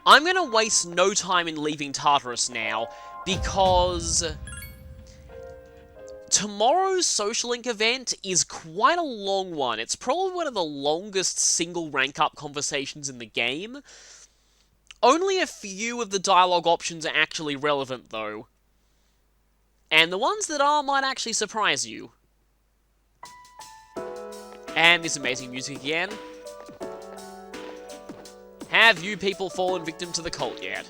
I'm gonna waste no time in leaving Tartarus now, because tomorrow's Social Link event is quite a long one. It's probably one of the longest single rank-up conversations in the game. Only a few of the dialogue options are actually relevant, though. And the ones that are might actually surprise you. And this amazing music again. Have you people fallen victim to the cult yet?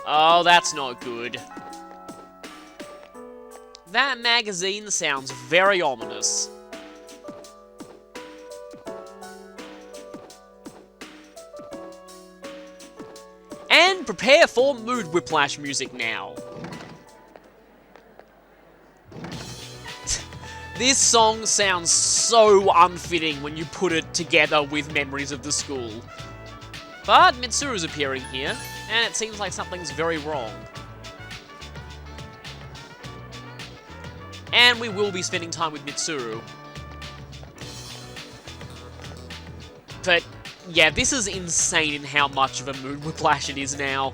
Oh, that's not good. That magazine sounds very ominous. And prepare for mood whiplash music now. This song sounds so unfitting when you put it together with memories of the school. But Mitsuru's appearing here, and it seems like something's very wrong. And we will be spending time with Mitsuru. But, yeah, this is insane in how much of a mood whiplash it is now.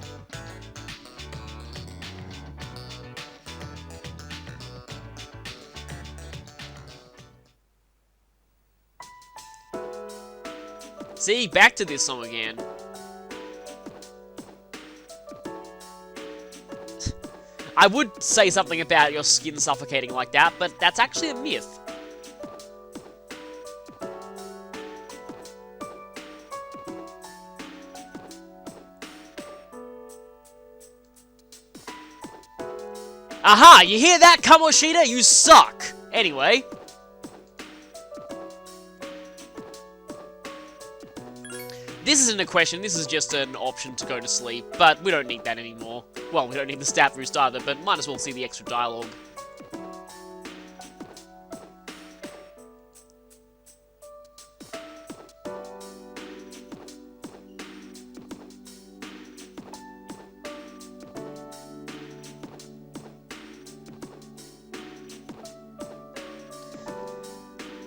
See, back to this song again. I would say something about your skin suffocating like that, but that's actually a myth. Aha! You hear that, Kamoshida? You suck! Anyway. This isn't a question, this is just an option to go to sleep, but we don't need that anymore. Well, we don't need the stat boost either, but might as well see the extra dialogue.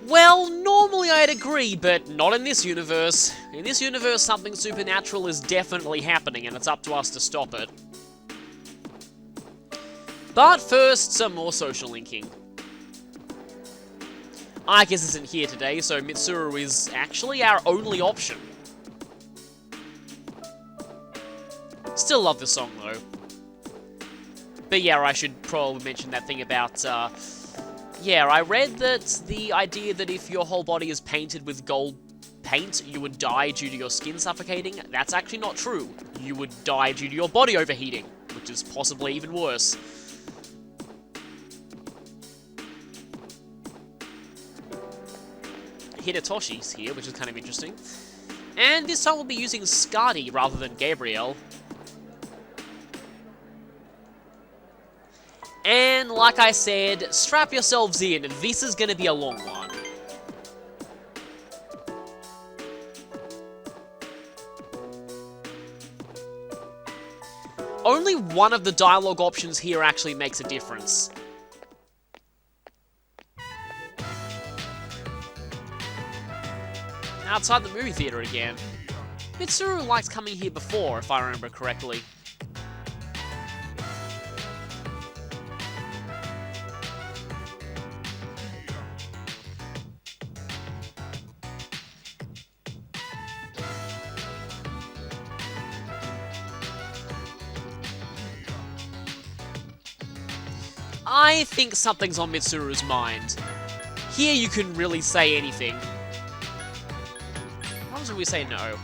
Well, normally I'd agree, but not in this universe. In this universe, something supernatural is definitely happening, and it's up to us to stop it. But first, some more social linking. Ike's isn't here today, so Mitsuru is actually our only option. Still love the song, though. But yeah, I should probably mention that thing about, yeah, I read that the idea that if your whole body is painted with gold paint, you would die due to your skin suffocating. That's actually not true. You would die due to your body overheating, which is possibly even worse. Hidetoshi's here, which is kind of interesting. And this time we'll be using Skadi rather than Gabriel. And like I said, strap yourselves in, this is going to be a long one. Only one of the dialogue options here actually makes a difference. Outside the movie theater again. Mitsuru likes coming here before, if I remember correctly. I think something's on Mitsuru's mind. Here you can really say anything. What happens when we say no?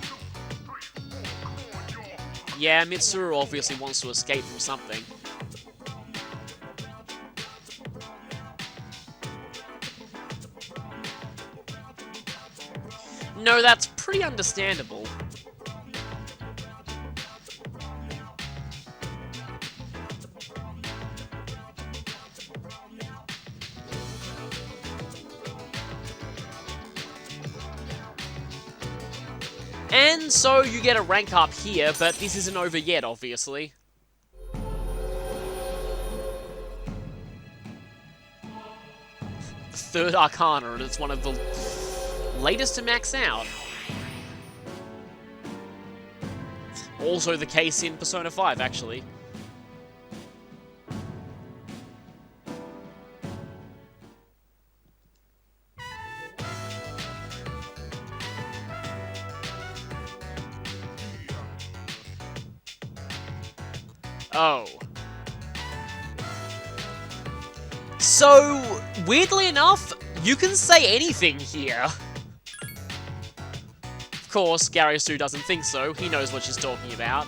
Yeah, Mitsuru obviously wants to escape from something. No, that's pretty understandable. And so you get a rank up here, but this isn't over yet, obviously. 3rd Arcana, and it's one of the latest to max out. Also the case in Persona 5, actually. Oh. So, weirdly enough, you can say anything here. Of course, Gary-Sue doesn't think so. He knows what she's talking about.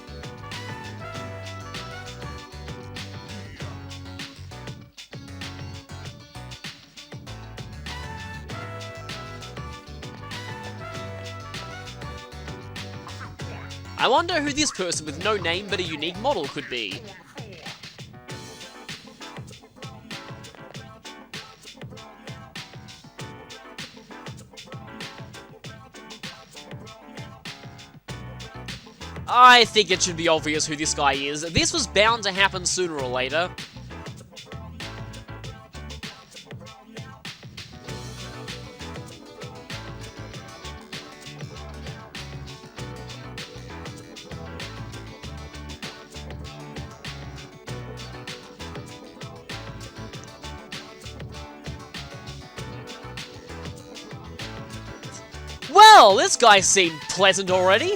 I wonder who this person with no name but a unique model could be. I think it should be obvious who this guy is. This was bound to happen sooner or later. Well, this guy seemed pleasant already.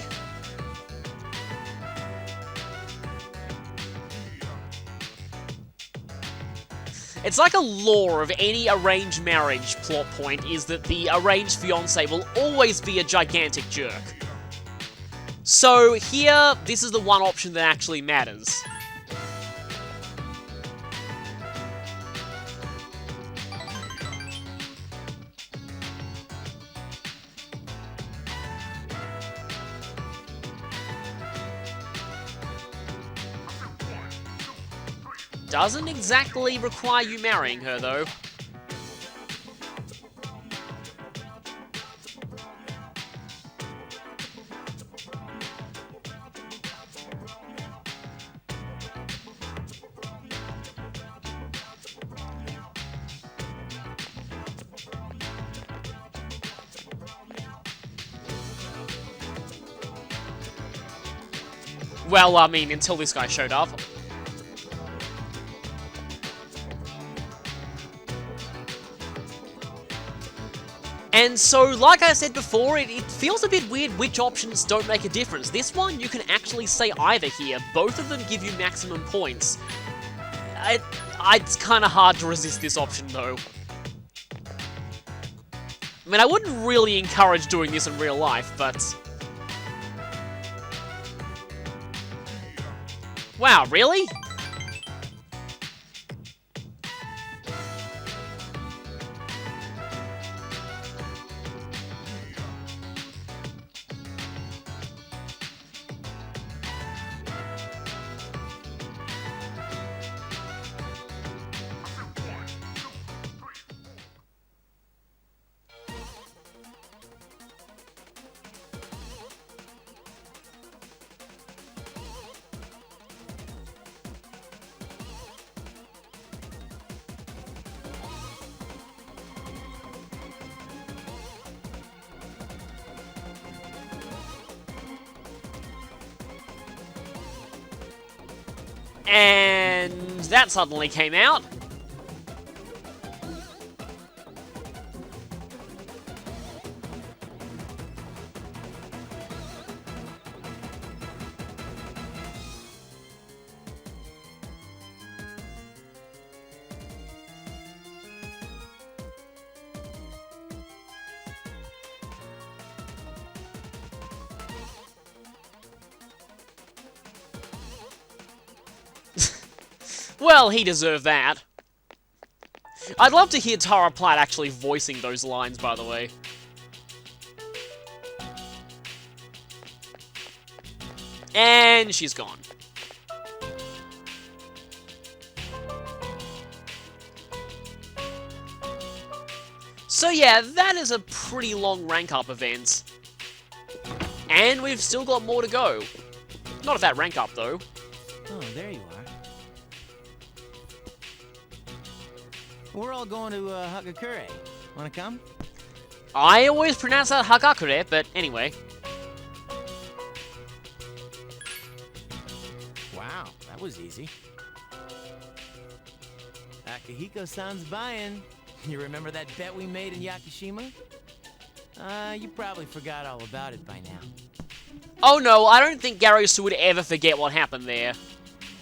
It's like a law of any arranged marriage plot point is that the arranged fiancé will always be a gigantic jerk. So here, this is the one option that actually matters. Doesn't exactly require you marrying her, though. Well, I mean, until this guy showed up. And so, like I said before, it feels a bit weird which options don't make a difference. This one, you can actually say either here. Both of them give you maximum points. It's kind of hard to resist this option, though. I mean, I wouldn't really encourage doing this in real life, but... Wow, really? And that suddenly came out. Well, he deserved that. I'd love to hear Tara Platt actually voicing those lines, by the way. And she's gone. So yeah, that is a pretty long rank-up event. And we've still got more to go. Not at that rank-up, though. Oh, there you are. We're all going to Hagakure. Wanna come? I always pronounce that Hagakure, but anyway. Wow, that was easy. Akihiko-san's buying. You remember that bet we made in Yakushima? You probably forgot all about it by now. Oh no, I don't think Garrus would ever forget what happened there.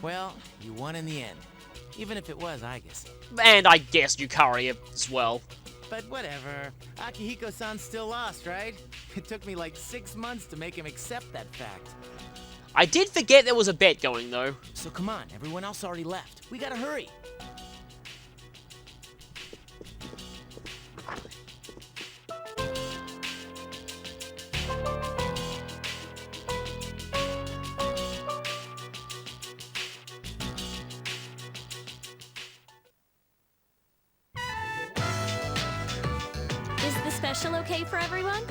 Well, you won in the end. Even if it was Aigis. And I guess Yukari as well. But whatever. Akihiko-san still lost, right? It took me like 6 months to make him accept that fact. I did forget there was a bet going, though. So come on, everyone else already left. We gotta hurry. Is the special okay for everyone?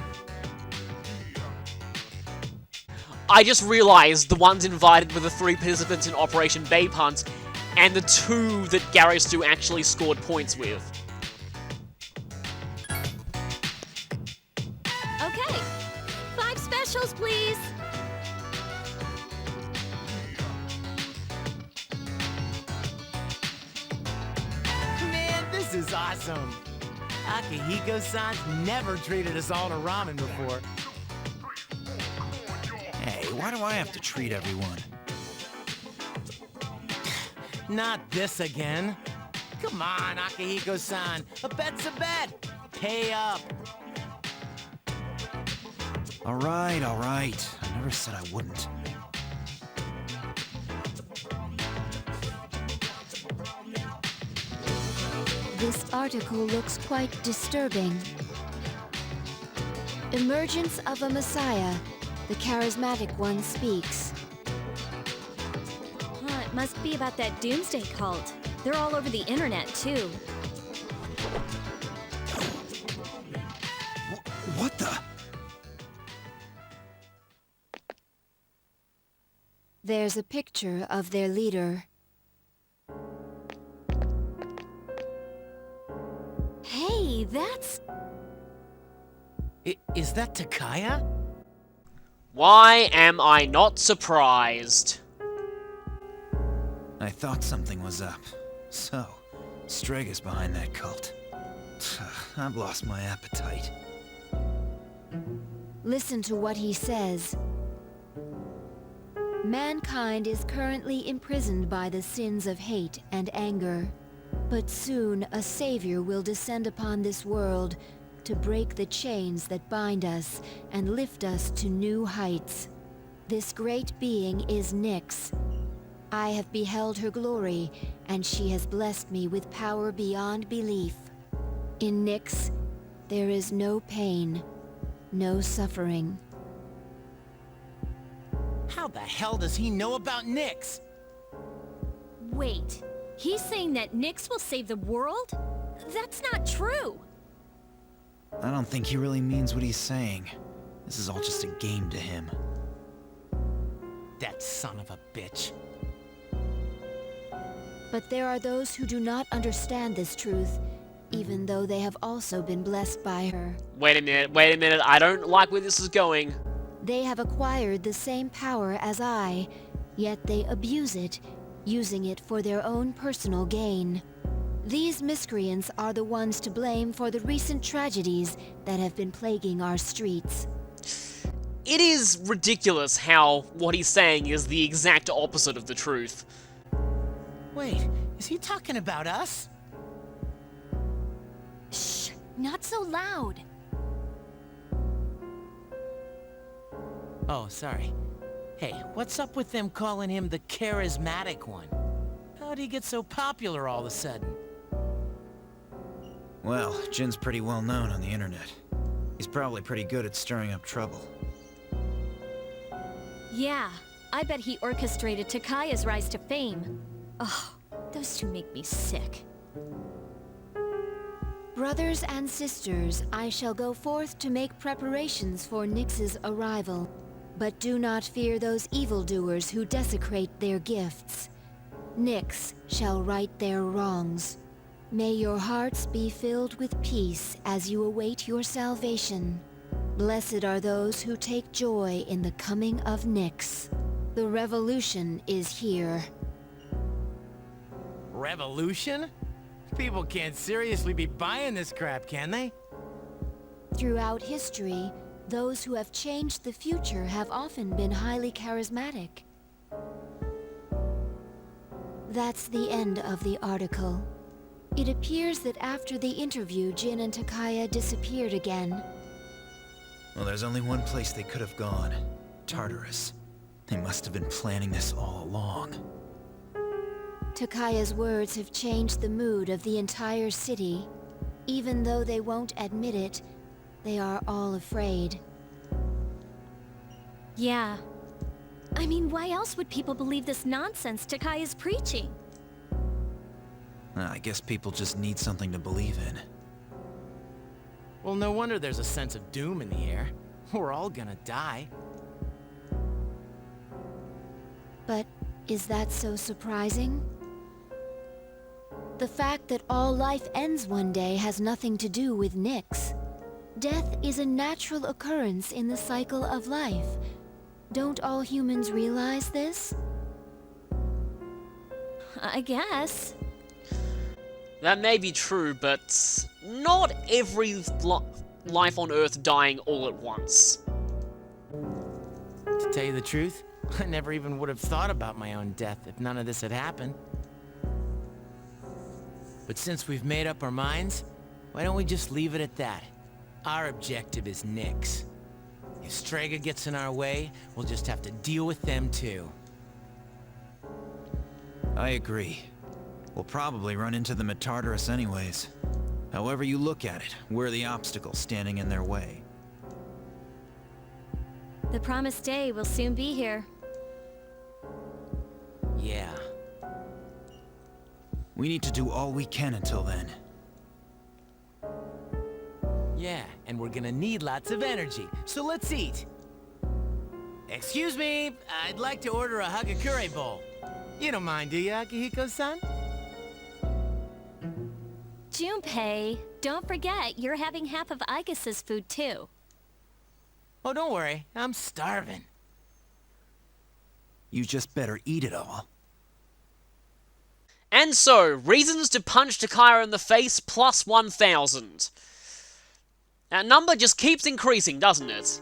I just realized the ones invited were the 3 participants in Operation Babe Hunt, and the 2 that Garrus actually scored points with. Okay. 5 specials, please. Man, this is awesome. Akihiko-san's never treated us all to ramen before. Hey, why do I have to treat everyone? Not this again. Come on, Akihiko-san. A bet's a bet. Pay up. All right. I never said I wouldn't. This article looks quite disturbing. Emergence of a Messiah. The charismatic one speaks. It must be about that doomsday cult. They're all over the internet, too. What the? There's a picture of their leader. Hey, that's... Is that Takaya? Why am I not surprised? I thought something was up. So, Strega's behind that cult. I've lost my appetite. Listen to what he says. Mankind is currently imprisoned by the sins of hate and anger. But soon a savior will descend upon this world to break the chains that bind us and lift us to new heights. This great being is Nyx. I have beheld her glory, and she has blessed me with power beyond belief. In Nyx, there is no pain, no suffering. How the hell does he know about Nyx? Wait. He's saying that Nyx will save the world? That's not true. I don't think he really means what he's saying. This is all just a game to him. That son of a bitch. But there are those who do not understand this truth, even though they have also been blessed by her. Wait a minute, I don't like where this is going. They have acquired the same power as I, yet they abuse it, using it for their own personal gain. These miscreants are the ones to blame for the recent tragedies that have been plaguing our streets. It is ridiculous how what he's saying is the exact opposite of the truth. Wait, is he talking about us? Shh, not so loud. Oh, sorry. Hey, what's up with them calling him the charismatic one? How'd he get so popular all of a sudden? Well, Jin's pretty well known on the internet. He's probably pretty good at stirring up trouble. Yeah, I bet he orchestrated Takaya's rise to fame. Ugh, those two make me sick. Brothers and sisters, I shall go forth to make preparations for Nyx's arrival. But do not fear those evildoers who desecrate their gifts. Nyx shall right their wrongs. May your hearts be filled with peace as you await your salvation. Blessed are those who take joy in the coming of Nyx. The revolution is here. Revolution? People can't seriously be buying this crap, can they? Throughout history, those who have changed the future have often been highly charismatic. That's the end of the article. It appears that after the interview, Jin and Takaya disappeared again. Well, there's only one place they could have gone. Tartarus. They must have been planning this all along. Takaya's words have changed the mood of the entire city. Even though they won't admit it, they are all afraid. Yeah. I mean, why else would people believe this nonsense Takaya's preaching? I guess people just need something to believe in. Well, no wonder there's a sense of doom in the air. We're all gonna die. But is that so surprising? The fact that all life ends one day has nothing to do with Nyx. Death is a natural occurrence in the cycle of life. Don't all humans realize this? I guess. That may be true, but not every life on Earth dying all at once. To tell you the truth, I never even would have thought about my own death if none of this had happened. But since we've made up our minds, why don't we just leave it at that? Our objective is Nyx. If Strega gets in our way, we'll just have to deal with them too. I agree. We'll probably run into them at Tartarus anyways. However you look at it, we're the obstacle standing in their way. The promised day will soon be here. Yeah. We need to do all we can until then. Yeah, and we're gonna need lots of energy, so let's eat. Excuse me, I'd like to order a Hagakure bowl. You don't mind, do you, Akihiko-san? Junpei, don't forget, you're having half of Aigus's food too. Oh, don't worry, I'm starving. You just better eat it all. And so, reasons to punch Takaya in the face plus 1,000. That number just keeps increasing, doesn't it?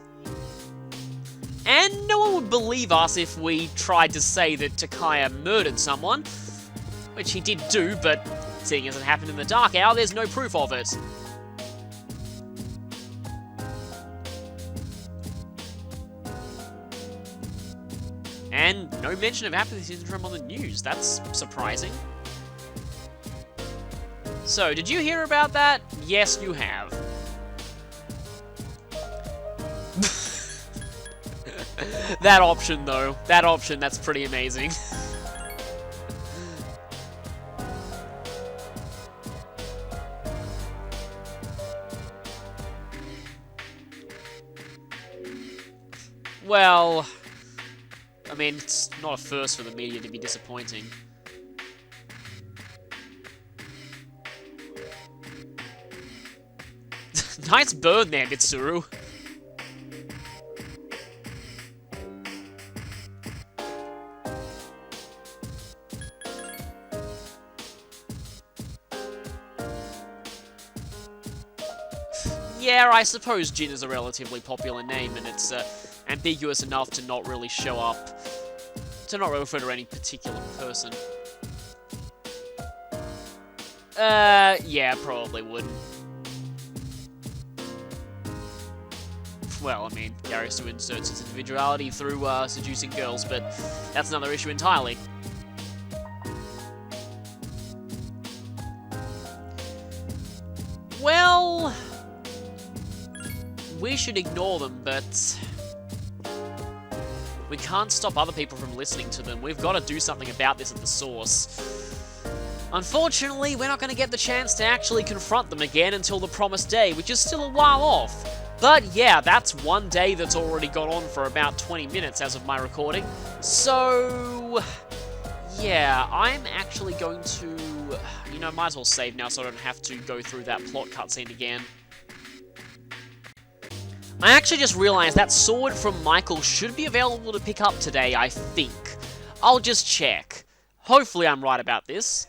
And no one would believe us if we tried to say that Takaya murdered someone, which he did do, but seeing as it happened in the Dark Hour, there's no proof of it. And no mention of apathy syndrome on the news. That's surprising. So, did you hear about that? Yes, you have. That option, though. That option, that's pretty amazing. Well, I mean, it's not a first for the media to be disappointing. Nice burn there, Mitsuru. Yeah, I suppose Jin is a relatively popular name, and it's ambiguous enough to not really show up, to not refer to any particular person. Yeah, probably wouldn't. Well, I mean, Gary still inserts his individuality through seducing girls, but that's another issue entirely. Well, we should ignore them, but we can't stop other people from listening to them. We've got to do something about this at the source. Unfortunately, we're not going to get the chance to actually confront them again until the promised day, which is still a while off. But yeah, that's one day that's already gone on for about 20 minutes as of my recording. So, yeah, I'm actually going to You know, might as well save now so I don't have to go through that plot cutscene again. I actually just realized that sword from Michael should be available to pick up today, I think. I'll just check. Hopefully I'm right about this.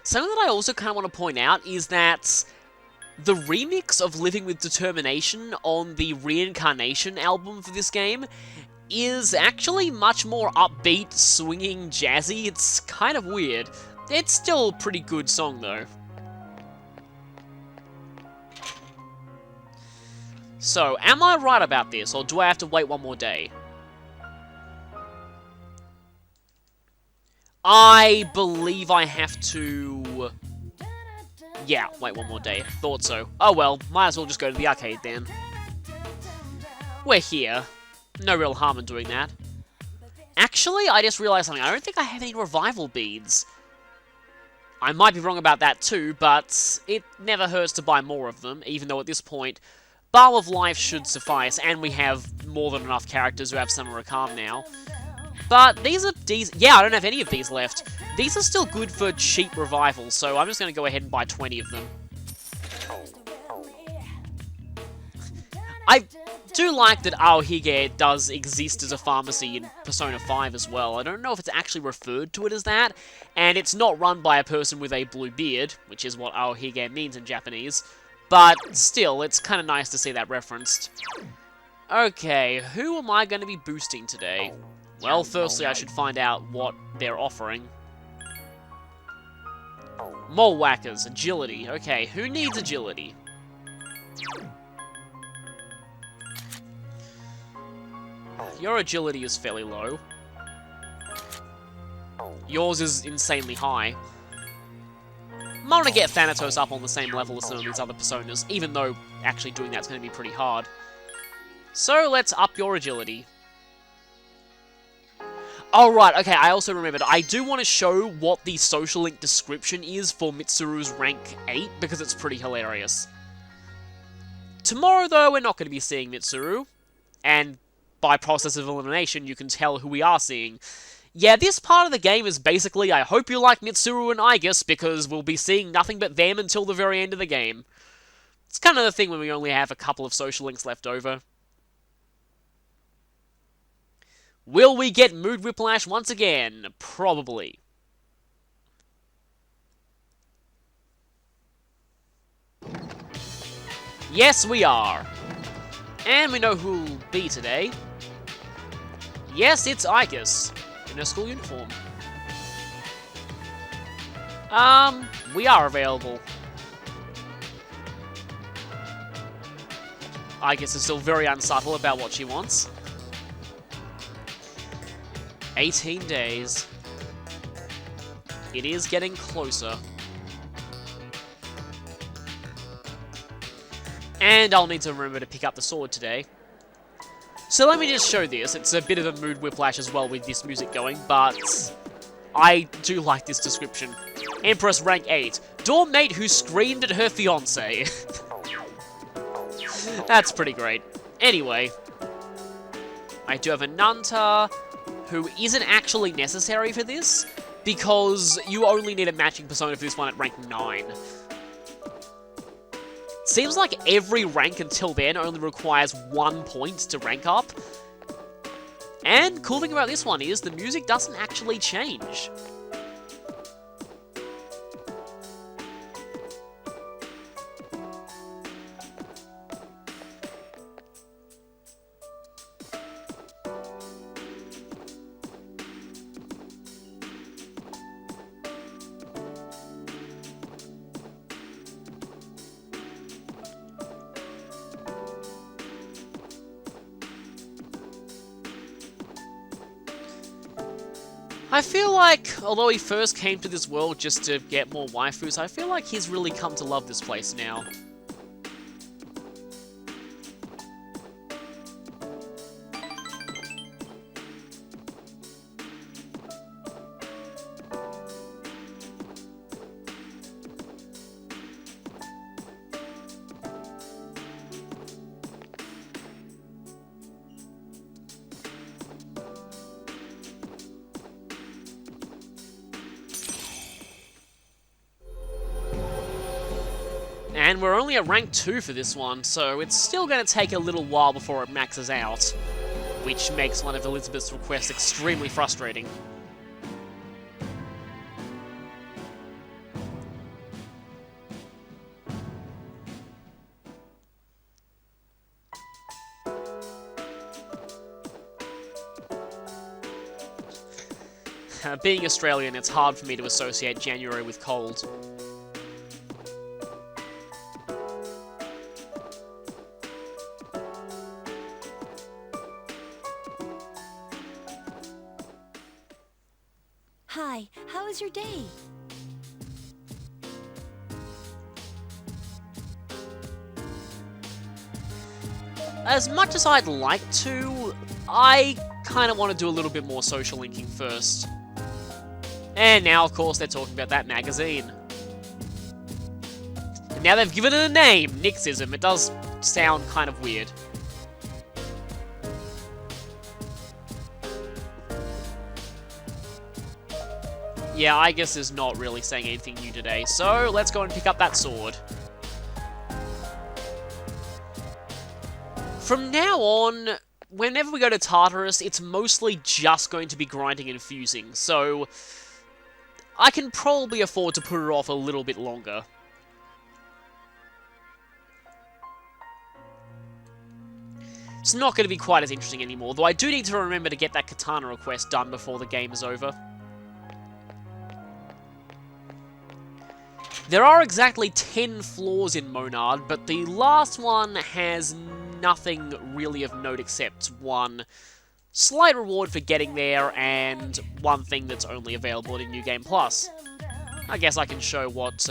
Something that I also kind of want to point out is that the remix of Living with Determination on the Reincarnation album for this game is actually much more upbeat, swinging, jazzy. It's kind of weird. It's still a pretty good song, though. So, am I right about this, or do I have to wait one more day? I believe I have to... Yeah, wait one more day. Thought so. Oh well, might as well just go to the arcade then. We're here. No real harm in doing that. Actually, I just realized something. I don't think I have any revival beads. I might be wrong about that too, but it never hurts to buy more of them, even though at this point, Balm of Life should suffice, and we have more than enough characters who have Summer of Calm now. But these are... Yeah, I don't have any of these left. These are still good for cheap revivals, so I'm just going to go ahead and buy 20 of them. I do like that Aohige does exist as a pharmacy in Persona 5 as well. I don't know if it's actually referred to it as that, and it's not run by a person with a blue beard, which is what Aohige means in Japanese. But still, it's kind of nice to see that referenced. Okay, who am I going to be boosting today? Well, firstly, I should find out what they're offering. Mole Whackers, agility. Okay, who needs agility? Your agility is fairly low. Yours is insanely high. I'm gonna get Thanatos up on the same level as some of these other personas, even though actually doing that's gonna be pretty hard. So let's up your agility. Oh right, okay, I also remembered, I do want to show what the social link description is for Mitsuru's rank 8, because it's pretty hilarious. Tomorrow, though, we're not going to be seeing Mitsuru, and by process of elimination, you can tell who we are seeing. Yeah, this part of the game is basically, I hope you like Mitsuru and Aigis, because we'll be seeing nothing but them until the very end of the game. It's kind of the thing when we only have a couple of social links left over. Will we get Mood Whiplash once again? Probably. Yes, we are. And we know who'll be today. Yes, it's Aigis. In her school uniform. We are available. Aigis is still very unsubtle about what she wants. 18 days. It is getting closer. And I'll need to remember to pick up the sword today. So let me just show this. It's a bit of a mood whiplash as well with this music going, but I do like this description. Empress rank 8. Dorm mate who screamed at her fiance. That's pretty great. Anyway. I do have a Nanta, who isn't actually necessary for this, because you only need a matching persona for this one at rank 9. Seems like every rank until then only requires 1 point to rank up. And cool thing about this one is the music doesn't actually change. I feel like, although he first came to this world just to get more waifus, I feel like he's really come to love this place now. And we're only at rank 2 for this one, so it's still going to take a little while before it maxes out, which makes one of Elizabeth's requests extremely frustrating. Being Australian, it's hard for me to associate January with cold. Hi, how was your day? As much as I'd like to, I kind of want to do a little bit more social linking first. And now, of course, they're talking about that magazine. And now they've given it a name, Nixism. It does sound kind of weird. Yeah, I guess is not really saying anything new today, so let's go and pick up that sword. From now on, whenever we go to Tartarus, it's mostly just going to be grinding and fusing, so I can probably afford to put it off a little bit longer. It's not going to be quite as interesting anymore, though I do need to remember to get that katana request done before the game is over. There are exactly 10 floors in Monad, but the last one has nothing really of note except one slight reward for getting there and one thing that's only available in New Game Plus. I guess I can show what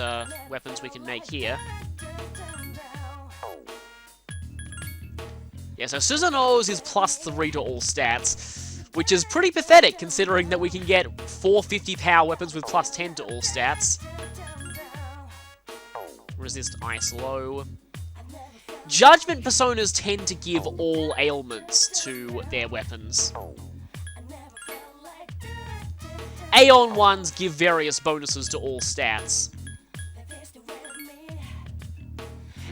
weapons we can make here. Yeah, so Susanoo's is +3 to all stats, which is pretty pathetic considering that we can get 450 power weapons with +10 to all stats. Resist ice low. Judgment personas tend to give all ailments to their weapons. Aeon ones give various bonuses to all stats.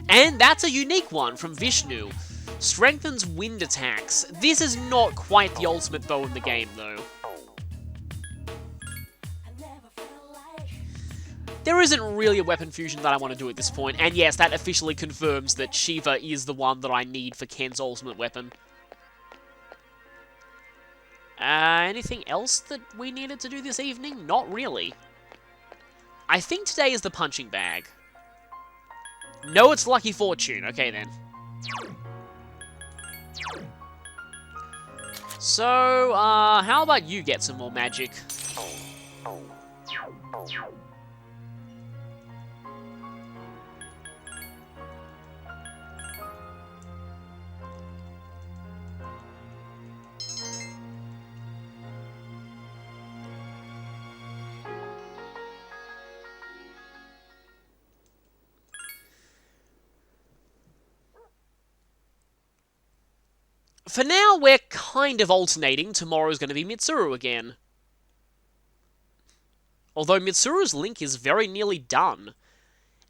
And that's a unique one from Vishnu. Strengthens wind attacks. This is not quite the ultimate bow in the game, though. There isn't really a weapon fusion that I want to do at this point, and yes, that officially confirms that Shiva is the one that I need for Ken's ultimate weapon. Anything else that we needed to do this evening? Not really. I think today is the punching bag. No, it's Lucky Fortune. Okay, then. So, how about you get some more magic? For now, we're kind of alternating. Tomorrow's going to be Mitsuru again. Although Mitsuru's link is very nearly done.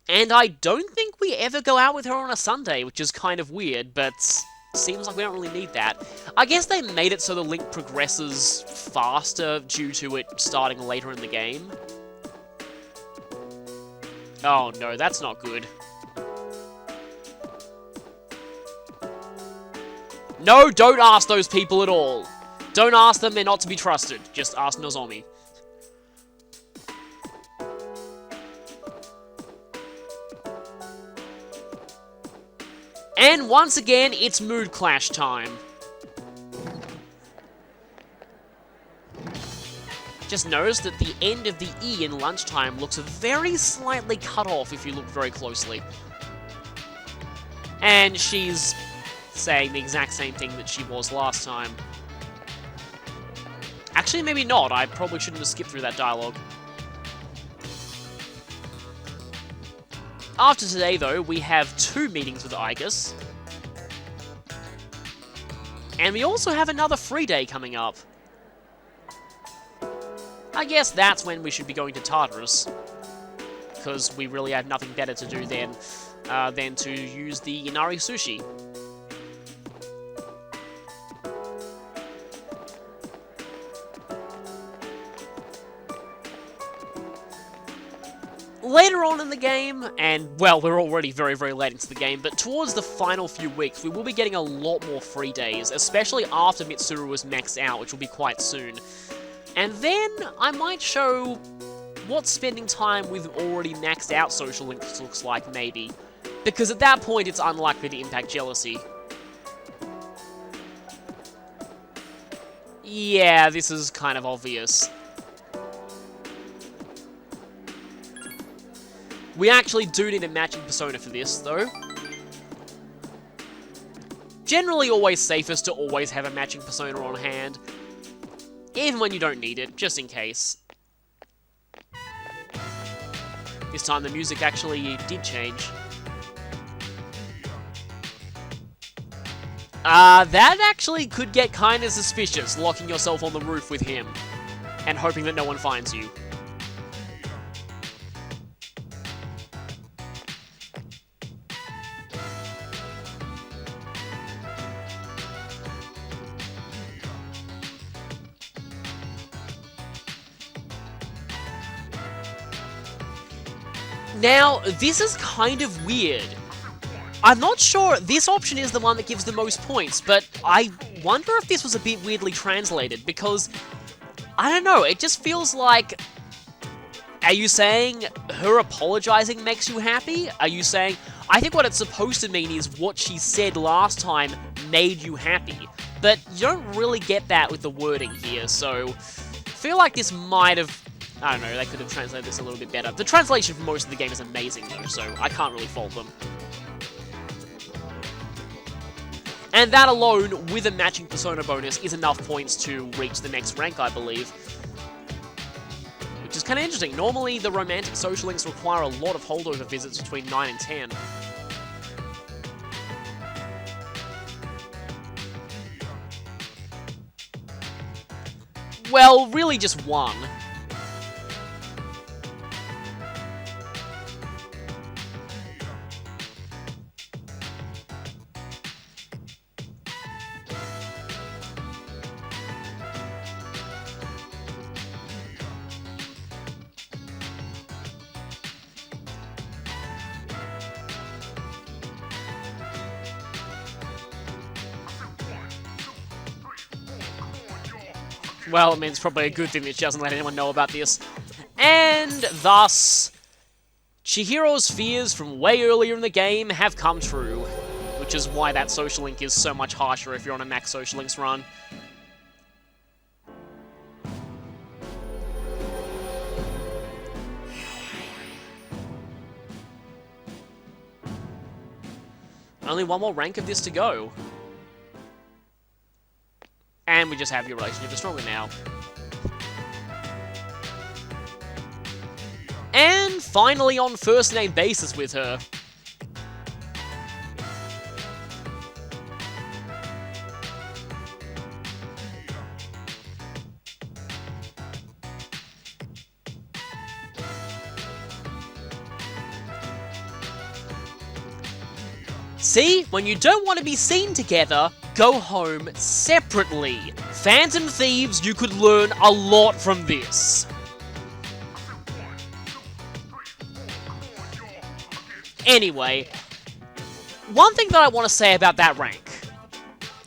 And I don't think we ever go out with her on a Sunday, which is kind of weird, but seems like we don't really need that. I guess they made it so the link progresses faster due to it starting later in the game. Oh no, that's not good. No, don't ask those people at all. Don't ask them, they're not to be trusted. Just ask Nozomi. And once again, it's mood clash time. Just notice that the end of the E in lunchtime looks very slightly cut off if you look very closely. And she's saying the exact same thing that she was last time. Actually, maybe not. I probably shouldn't have skipped through that dialogue. After today, though, we have 2 meetings with Aigis. And we also have another free day coming up. I guess that's when we should be going to Tartarus. Because we really have nothing better to do than than to use the Inari Sushi. Later on in the game, and, well, we're already very, very late into the game, but towards the final few weeks, we will be getting a lot more free days, especially after Mitsuru is maxed out, which will be quite soon. And then, I might show what spending time with already maxed out social links looks like, maybe. Because at that point, it's unlikely to impact jealousy. Yeah, this is kind of obvious. We actually do need a matching persona for this, though. Generally always safest to always have a matching persona on hand. Even when you don't need it, just in case. This time the music actually did change. That actually could get kinda suspicious, locking yourself on the roof with him, and hoping that no one finds you. Now, this is kind of weird. I'm not sure this option is the one that gives the most points, but I wonder if this was a bit weirdly translated, because, I don't know, it just feels like... Are you saying her apologizing makes you happy? Are you saying... I think what it's supposed to mean is what she said last time made you happy, but you don't really get that with the wording here, so... I feel like this might have... I don't know, they could have translated this a little bit better. The translation for most of the game is amazing, though, so I can't really fault them. And that alone, with a matching persona bonus, is enough points to reach the next rank, I believe. Which is kind of interesting. Normally, the romantic social links require a lot of holdover visits between 9 and 10. Well, really just one. Well, I mean, it's probably a good thing that she doesn't let anyone know about this. And thus, Chihiro's fears from way earlier in the game have come true, which is why that social link is so much harsher if you're on a max social links run. Only one more rank of this to go. And we just have your relationship is stronger now. And finally on first name basis with her. See, when you don't want to be seen together, go home separately. Phantom Thieves, you could learn a lot from this. Anyway, one thing that I want to say about that rank,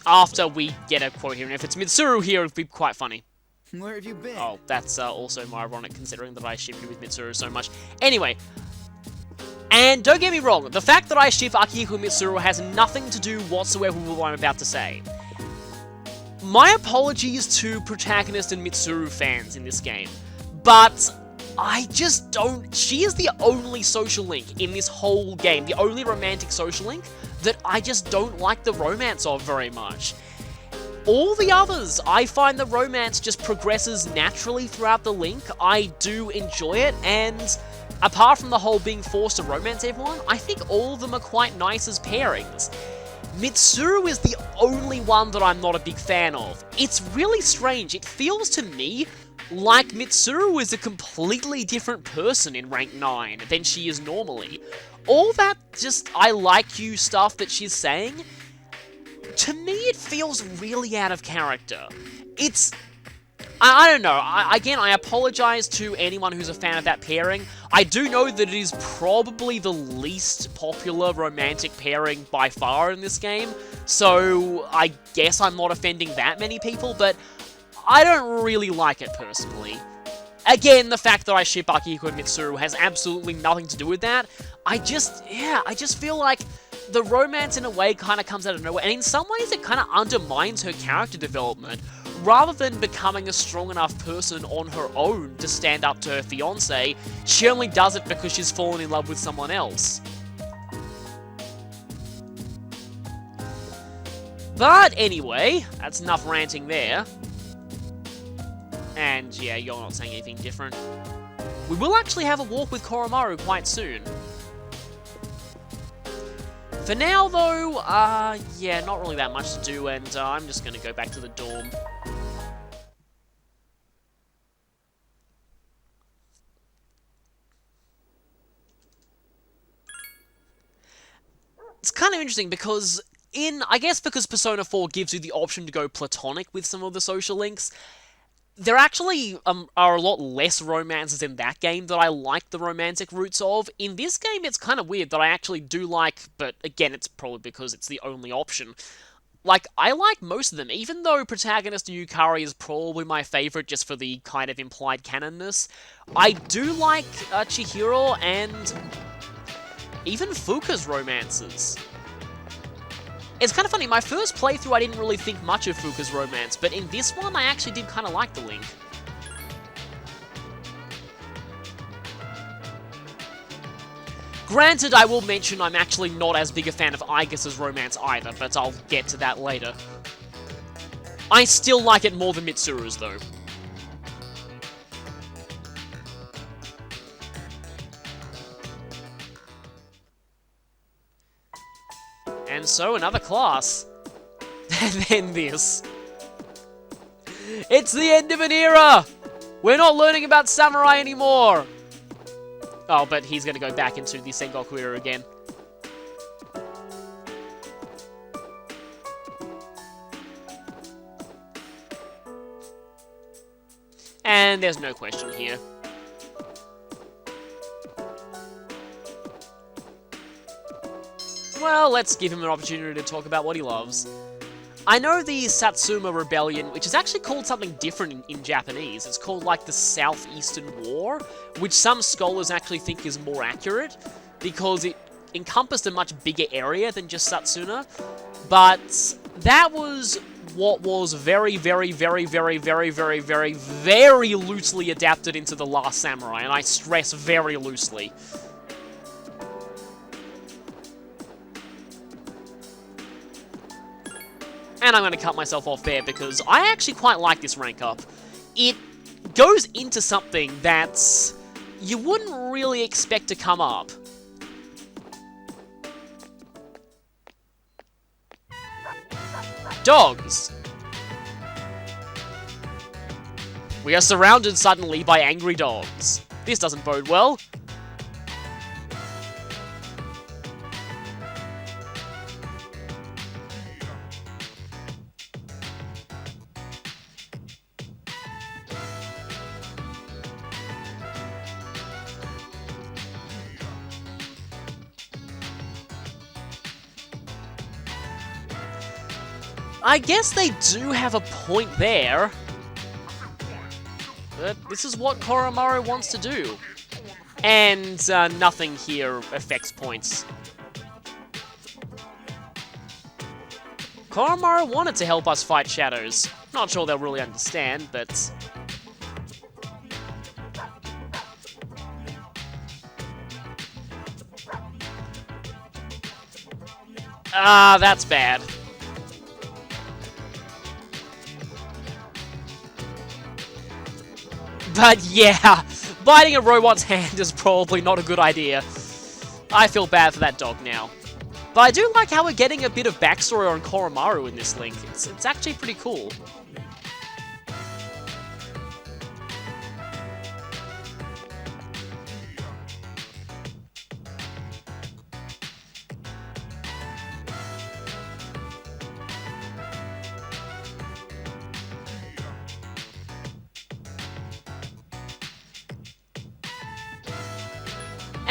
after we get a quote here, and if it's Mitsuru here, it'd be quite funny. Where have you been? Oh, that's also more ironic considering that I ship you with Mitsuru so much. Anyway, and don't get me wrong, the fact that I ship Akihiko and Mitsuru has nothing to do whatsoever with what I'm about to say. My apologies to protagonist and Mitsuru fans in this game, but I just don't... She is the only social link in this whole game, the only romantic social link that I just don't like the romance of very much. All the others, I find the romance just progresses naturally throughout the link. I do enjoy it, and apart from the whole being forced to romance everyone, I think all of them are quite nice as pairings. Mitsuru is the only one that I'm not a big fan of. It's really strange. It feels to me like Mitsuru is a completely different person in rank 9 than she is normally. All that just I like you stuff that she's saying, to me it feels really out of character. It's... I don't know. Again, I apologize to anyone who's a fan of that pairing. I do know that it is probably the least popular romantic pairing by far in this game, so I guess I'm not offending that many people, but I don't really like it personally. Again, the fact that I ship Akihiko and Mitsuru has absolutely nothing to do with that. I just feel like the romance in a way kind of comes out of nowhere, and in some ways it kind of undermines her character development. Rather than becoming a strong enough person on her own to stand up to her fiancé, she only does it because she's fallen in love with someone else. But anyway, that's enough ranting there. And yeah, you're not saying anything different. We will actually have a walk with Coromaru quite soon. For now, though, yeah, not really that much to do, and I'm just going to go back to the dorm. It's kind of interesting because I guess because Persona 4 gives you the option to go platonic with some of the social links, there actually are a lot less romances in that game that I like the romantic roots of. In this game, it's kind of weird that I actually do like, but again, it's probably because it's the only option. Like, I like most of them, even though protagonist Yukari is probably my favorite just for the kind of implied canonness. I do like Chihiro and even Fuka's romances. It's kind of funny, my first playthrough I didn't really think much of Fuka's romance, but in this one I actually did kind of like the link. Granted, I will mention I'm actually not as big a fan of Aigis' romance either, but I'll get to that later. I still like it more than Mitsuru's though. And so, another class. And then this. It's the end of an era! We're not learning about samurai anymore! Oh, but he's gonna go back into the Sengoku era again. And there's no question here. Well, let's give him an opportunity to talk about what he loves. I know the Satsuma Rebellion, which is actually called something different in Japanese. It's called, like, the Southeastern War, which some scholars actually think is more accurate, because it encompassed a much bigger area than just Satsuna. But that was what was very, very, very, very, very, very, very, very loosely adapted into The Last Samurai, and I stress very loosely. And I'm going to cut myself off there because I actually quite like this rank up. It goes into something that you wouldn't really expect to come up. Dogs. We are surrounded suddenly by angry dogs. This doesn't bode well. I guess they do have a point there. But this is what Coromaru wants to do. And nothing here affects points. Coromaru wanted to help us fight shadows. Not sure they'll really understand, but... Ah, that's bad. But yeah, biting a robot's hand is probably not a good idea. I feel bad for that dog now. But I do like how we're getting a bit of backstory on Coromaru in this link. It's actually pretty cool.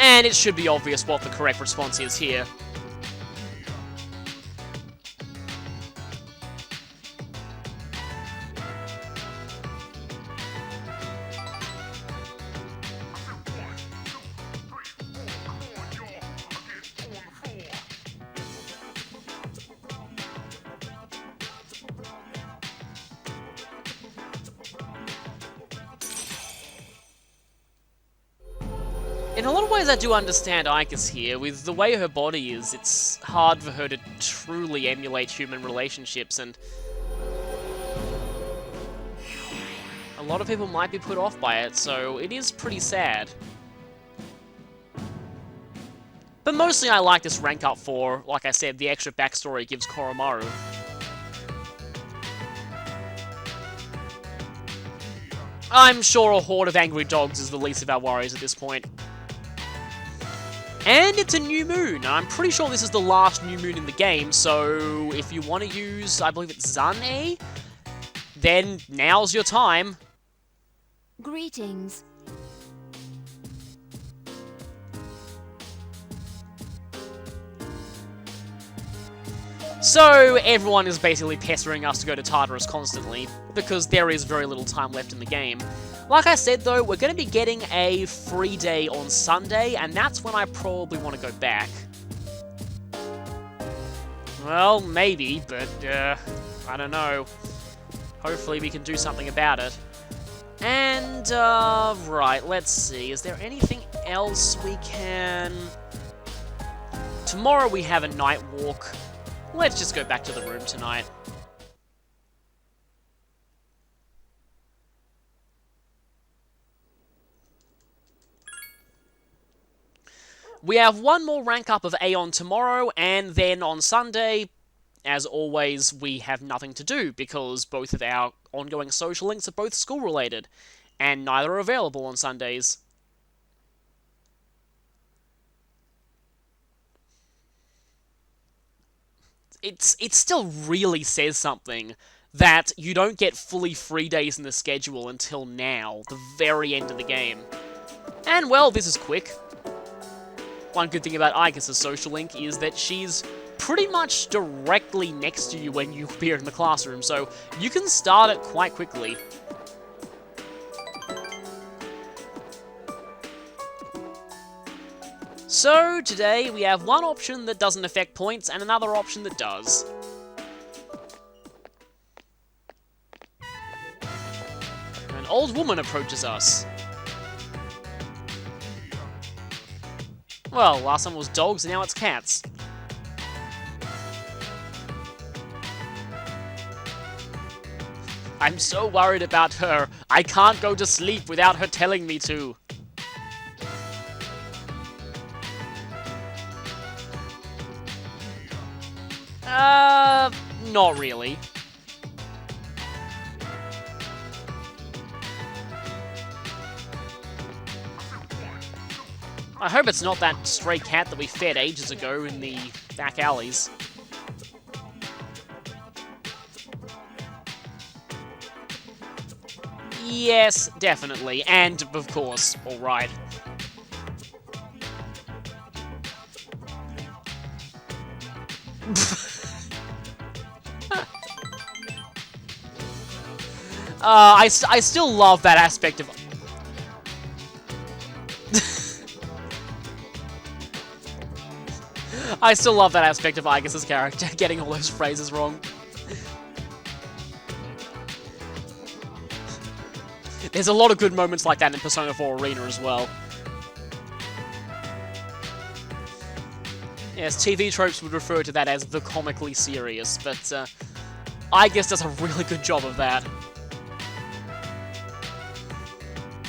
And it should be obvious what the correct response is here. In a lot of ways I do understand Ika's here. With the way her body is, it's hard for her to truly emulate human relationships, and a lot of people might be put off by it, so it is pretty sad. But mostly I like this rank up for, like I said, the extra backstory it gives Coromaru. I'm sure a horde of angry dogs is the least of our worries at this point. And it's a new moon, and I'm pretty sure this is the last new moon in the game, so if you want to use, I believe it's Zane, then now's your time. Greetings. So everyone is basically pestering us to go to Tartarus constantly, because there is very little time left in the game. Like I said though, we're going to be getting a free day on Sunday, and that's when I probably want to go back. Well, maybe, but I don't know. Hopefully we can do something about it. And, right, let's see. Is there anything else we can... Tomorrow we have a night walk. Let's just go back to the room tonight. We have one more rank up of Aeon tomorrow, and then on Sunday, as always, we have nothing to do, because both of our ongoing social links are both school-related, and neither are available on Sundays. It still really says something that you don't get fully free days in the schedule until now, the very end of the game. And, well, this is quick. One good thing about Ika's social link is that she's pretty much directly next to you when you appear in the classroom, so you can start it quite quickly. So, today we have one option that doesn't affect points and another option that does. An old woman approaches us. Well, last time it was dogs and now it's cats. I'm so worried about her. I can't go to sleep without her telling me to. Not really. I hope it's not that stray cat that we fed ages ago in the back alleys. Yes, definitely. And, of course, alright. I still love that aspect of... I still love that aspect of Igus's character, getting all those phrases wrong. There's a lot of good moments like that in Persona 4 Arena as well. Yes, TV tropes would refer to that as the comically serious, but Igus does a really good job of that.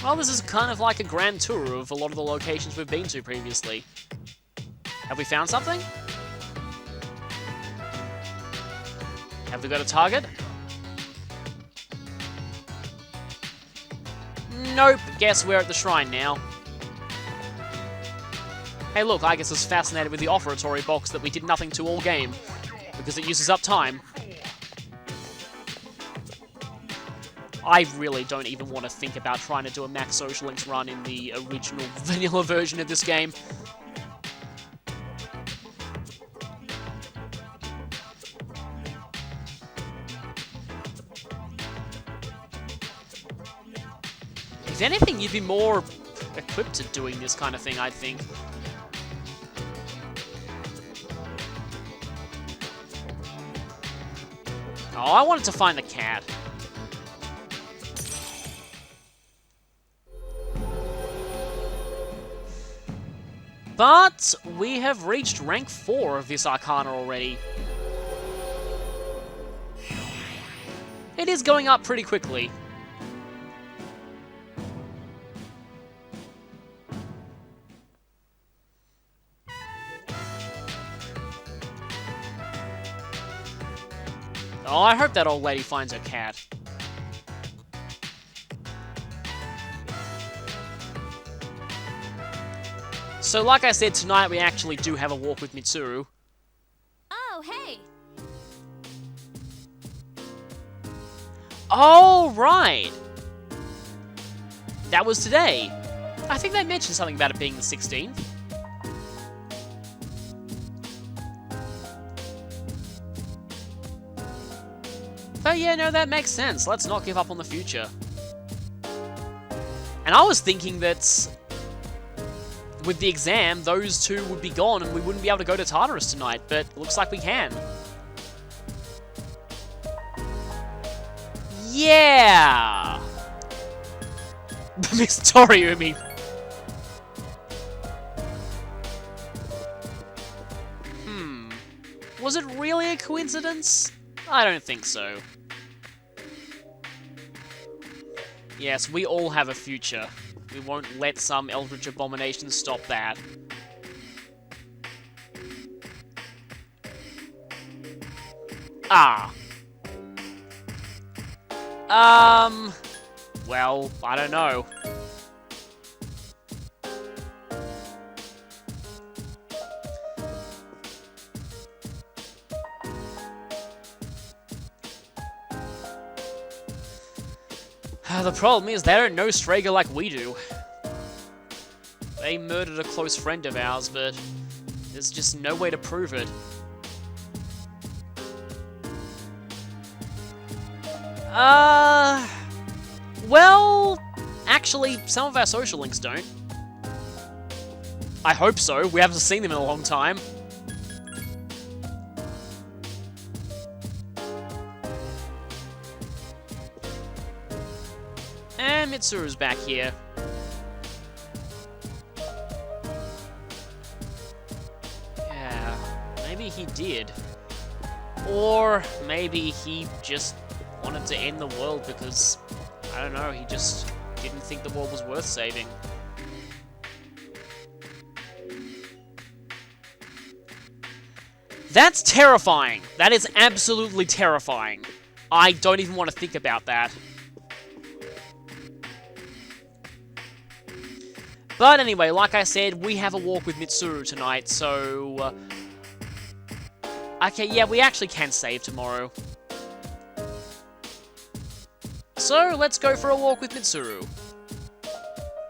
Well, this is kind of like a grand tour of a lot of the locations we've been to previously. Have we found something? Have we got a target? Nope, guess we're at the shrine now. Hey look, Igus is fascinated with the offertory box that we did nothing to all game, because it uses up time. I really don't even want to think about trying to do a max social links run in the original vanilla version of this game. If anything, you'd be more equipped to doing this kind of thing, I think. Oh, I wanted to find the cat. But we have reached rank 4 of this Arcana already. It is going up pretty quickly. Oh, I hope that old lady finds her cat. So, like I said, tonight we actually do have a walk with Mitsuru. Oh, hey! Oh, right! That was today. I think they mentioned something about it being the 16th. Oh yeah, no, that makes sense. Let's not give up on the future. And I was thinking that with the exam, those two would be gone and we wouldn't be able to go to Tartarus tonight, but it looks like we can. Yeah! Miss Toriumi. Was it really a coincidence? I don't think so. Yes, we all have a future. We won't let some Eldritch abomination stop that. Ah. Well, I don't know. The problem is, they don't know Strager like we do. They murdered a close friend of ours, but there's just no way to prove it. Well, actually, some of our social links don't. I hope so. We haven't seen them in a long time. And Mitsuru's back here. Yeah, maybe he did. Or maybe he just wanted to end the world because, I don't know, he just didn't think the world was worth saving. That's terrifying. That is absolutely terrifying. I don't even want to think about that. But anyway, like I said, we have a walk with Mitsuru tonight, so... okay, yeah, we actually can save tomorrow. So, let's go for a walk with Mitsuru.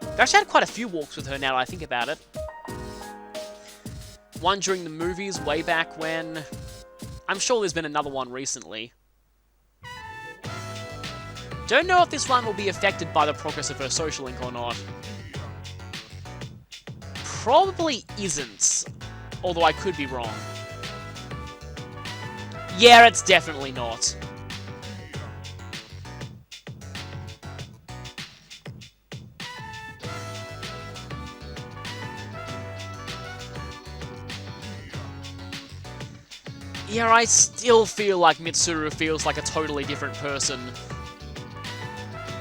I've actually had quite a few walks with her now that I think about it. One during the movies, way back when. I'm sure there's been another one recently. Don't know if this one will be affected by the progress of her social link or not. Probably isn't, although I could be wrong. Yeah, it's definitely not. Yeah, I still feel like Mitsuru feels like a totally different person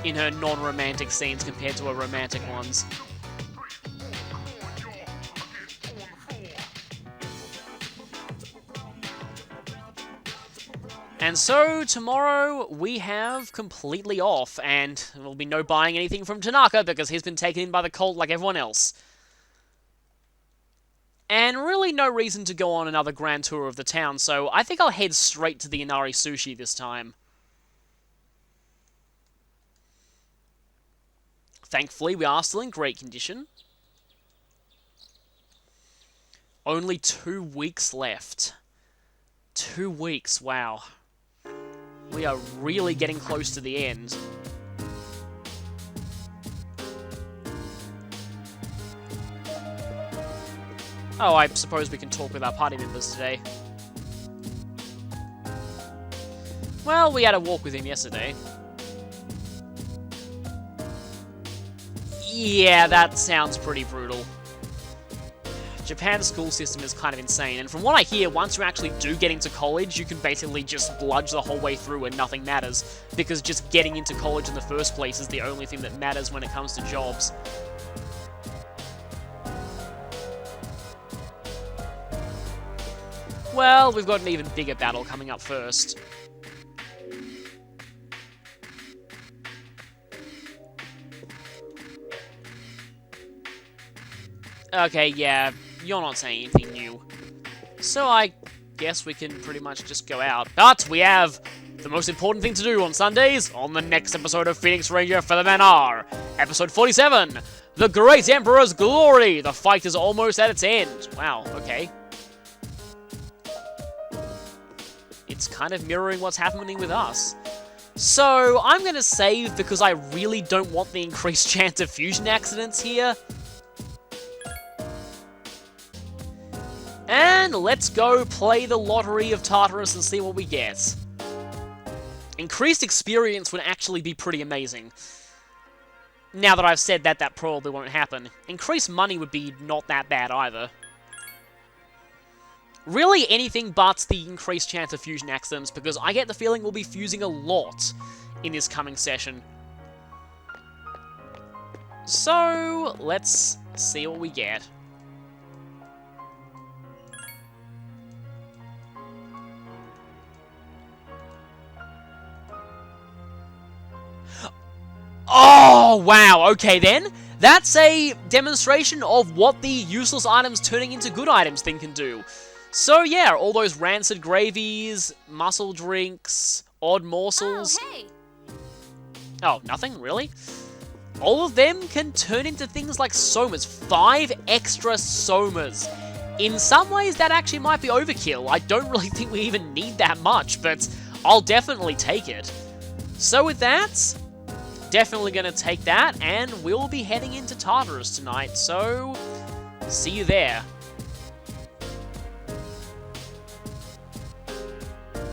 in her non-romantic scenes compared to her romantic ones. And so, tomorrow, we have completely off, and there will be no buying anything from Tanaka because he's been taken in by the cult like everyone else. And really no reason to go on another grand tour of the town, so I think I'll head straight to the Inari Sushi this time. Thankfully, we are still in great condition. Only 2 weeks left. 2 weeks, wow. We are really getting close to the end. Oh, I suppose we can talk with our party members today. Well, we had a walk with him yesterday. Yeah, that sounds pretty brutal. Japan's school system is kind of insane, and from what I hear, once you actually do get into college, you can basically just bludge the whole way through and nothing matters, because just getting into college in the first place is the only thing that matters when it comes to jobs. Well, we've got an even bigger battle coming up first. Okay, yeah, you're not saying anything new. So I guess we can pretty much just go out. But we have the most important thing to do on Sundays on the next episode of Phoenix Ranger for the Manar. Episode 47, The Great Emperor's Glory. The fight is almost at its end. Wow, okay. It's kind of mirroring what's happening with us. So I'm going to save because I really don't want the increased chance of fusion accidents here. And let's go play the lottery of Tartarus and see what we get. Increased experience would actually be pretty amazing. Now that I've said that, that probably won't happen. Increased money would be not that bad either. Really anything but the increased chance of fusion accidents, because I get the feeling we'll be fusing a lot in this coming session. So, let's see what we get. Oh, wow, okay then. That's a demonstration of what the useless items turning into good items thing can do. So yeah, all those rancid gravies, muscle drinks, odd morsels. Oh, hey! Oh, nothing, really? All of them can turn into things like somas. 5 extra somas. In some ways, that actually might be overkill. I don't really think we even need that much, but I'll definitely take it. So with that, definitely going to take that, and we'll be heading into Tartarus tonight, so see you there.